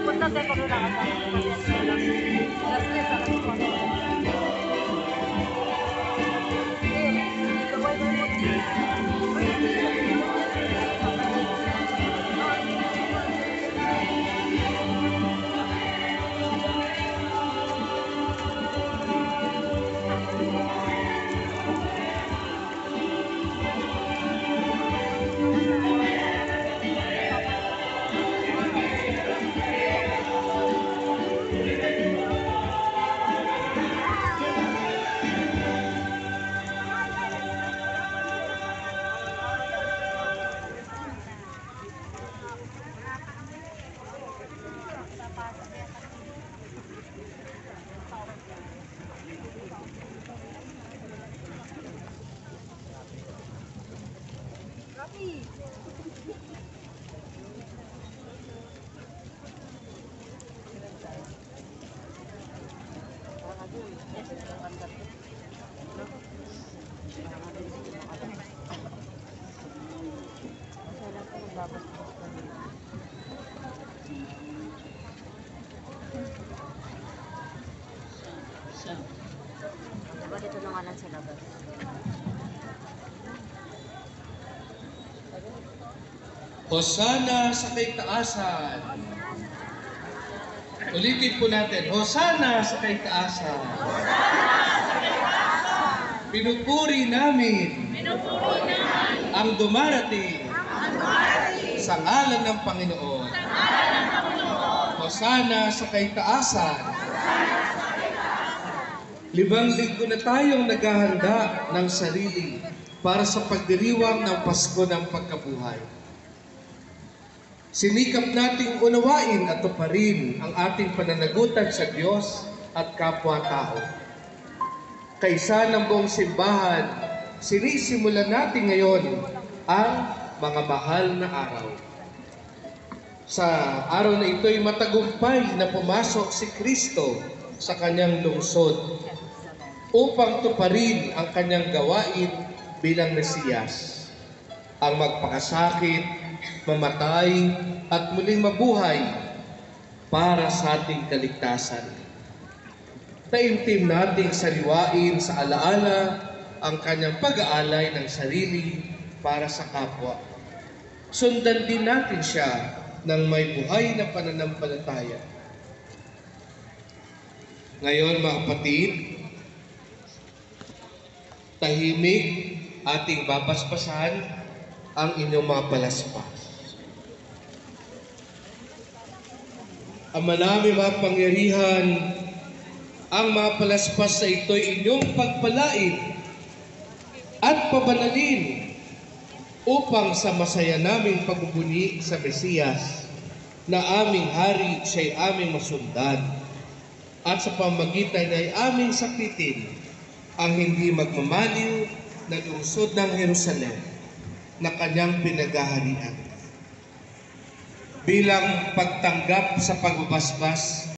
Punta tayo pag wala ka sa alas 3 sa kanito. Diba dito na nga lang sa labas? Hosana sa kaitaasan. Ulitin po natin. Hosana sa kaitaasan. Pinupuri namin ang dumarating sa ngalan ng Panginoon. Hosana sa kaitaasan. 5 linggo na tayong naghahanda ng sarili para sa pagdiriwang ng Pasko ng Pagkabuhay. Sinikap nating unawain at tuparin ang ating pananagutan sa Diyos at kapwa-tao. Kaisa ng buong simbahan, sinisimulan natin ngayon ang mga mahal na araw. Sa araw na ito'y matagumpay na pumasok si Kristo sa kanyang lungsod upang tuparin ang kanyang gawain bilang Mesiyas, ang magpakasakit, mamatay, at muling mabuhay para sa ating kaligtasan. Taimtim nating sariwain sa alaala ang kanyang pag-aalay ng sarili para sa kapwa. Sundan din natin siya ng may buhay na pananampalataya. Ngayon mga kapatid, tahimik ating babasbasan ang inyong mga palaspas. Ama namin mapangyarihan, ang mga palaspas sa ito'y inyong pagpalain at pabanalin upang sa masaya naming pagbubuni sa Mesiyas na aming hari siya'y aming masundan at sa pamagitan ay aming sakitin ang hindi magmamaliw na lungsod ng Jerusalem na kanyang pinagaharian. Bilang pagtanggap sa pagbabasbas